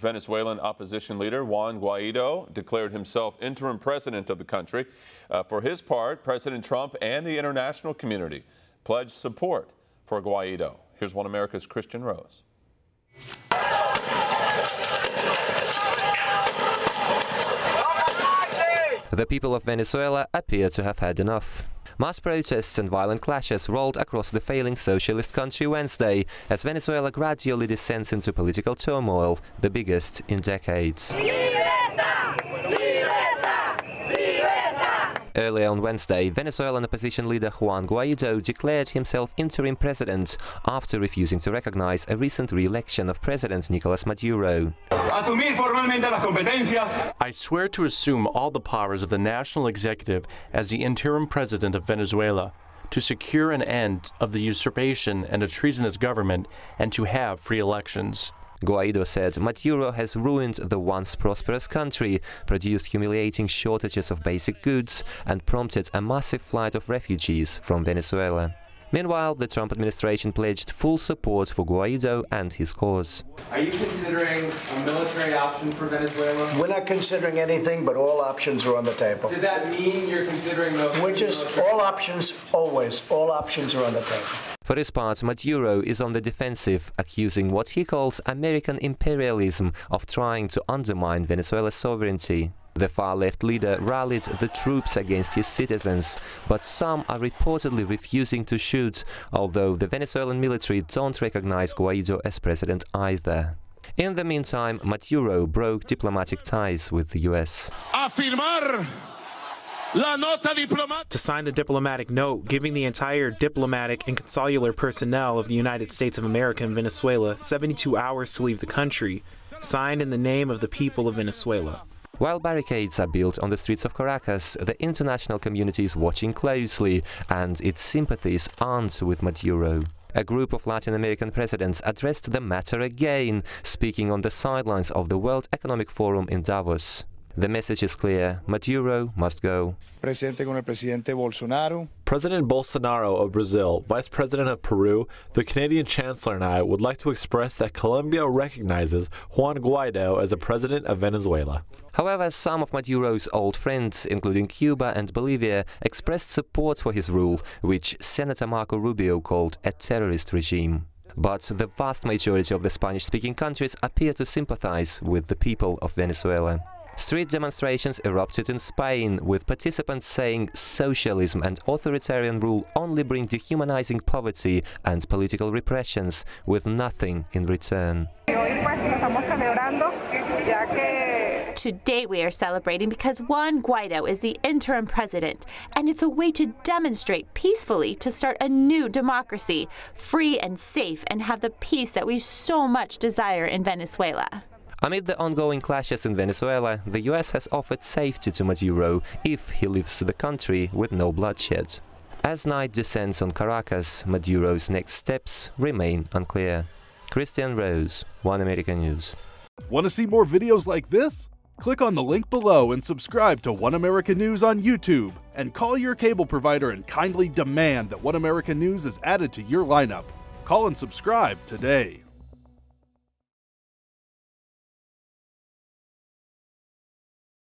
Venezuelan opposition leader Juan Guaido declared himself interim president of the country. For his part, President Trump and the international community pledged support for Guaido. Here's One America's Kristian Rouz. The people of Venezuela appear to have had enough. Mass protests and violent clashes rolled across the failing socialist country Wednesday as Venezuela gradually descends into political turmoil, the biggest in decades. Earlier on Wednesday, Venezuelan opposition leader Juan Guaido declared himself interim president after refusing to recognize a recent re-election of President Nicolas Maduro. I swear to assume all the powers of the national executive as the interim president of Venezuela, to secure an end of the usurpation and a treasonous government, and to have free elections. Guaido said Maduro has ruined the once prosperous country, produced humiliating shortages of basic goods, and prompted a massive flight of refugees from Venezuela. Meanwhile, the Trump administration pledged full support for Guaido and his cause. Are you considering a military option for Venezuela? We're not considering anything, but all options are on the table. Does that mean you're considering those? Which is all options, always. All options are on the table. For his part, Maduro is on the defensive, accusing what he calls American imperialism of trying to undermine Venezuela's sovereignty. The far-left leader rallied the troops against his citizens, but some are reportedly refusing to shoot, although the Venezuelan military don't recognize Guaido as president either. In the meantime, Maduro broke diplomatic ties with the US. To sign the diplomatic note, giving the entire diplomatic and consular personnel of the United States of America in Venezuela 72 hours to leave the country, signed in the name of the people of Venezuela. While barricades are built on the streets of Caracas, the international community is watching closely, and its sympathies aren't with Maduro. A group of Latin American presidents addressed the matter again, speaking on the sidelines of the World Economic Forum in Davos. The message is clear: Maduro must go. President Bolsonaro of Brazil, Vice President of Peru, the Canadian Chancellor and I would like to express that Colombia recognizes Juan Guaido as the President of Venezuela. However, some of Maduro's old friends, including Cuba and Bolivia, expressed support for his rule, which Senator Marco Rubio called a terrorist regime. But the vast majority of the Spanish-speaking countries appear to sympathize with the people of Venezuela. Street demonstrations erupted in Spain, with participants saying socialism and authoritarian rule only bring dehumanizing poverty and political repressions, with nothing in return. Today we are celebrating because Juan Guaido is the interim president, and it's a way to demonstrate peacefully to start a new democracy, free and safe, and have the peace that we so much desire in Venezuela. Amid the ongoing clashes in Venezuela, the US has offered safety to Maduro if he leaves the country with no bloodshed. As night descends on Caracas, Maduro's next steps remain unclear. Kristian, Rouz, One American News. Want to see more videos like this? Click on the link below and subscribe to One American News on YouTube, and call your cable provider and kindly demand that One American News is added to your lineup. Call and subscribe today.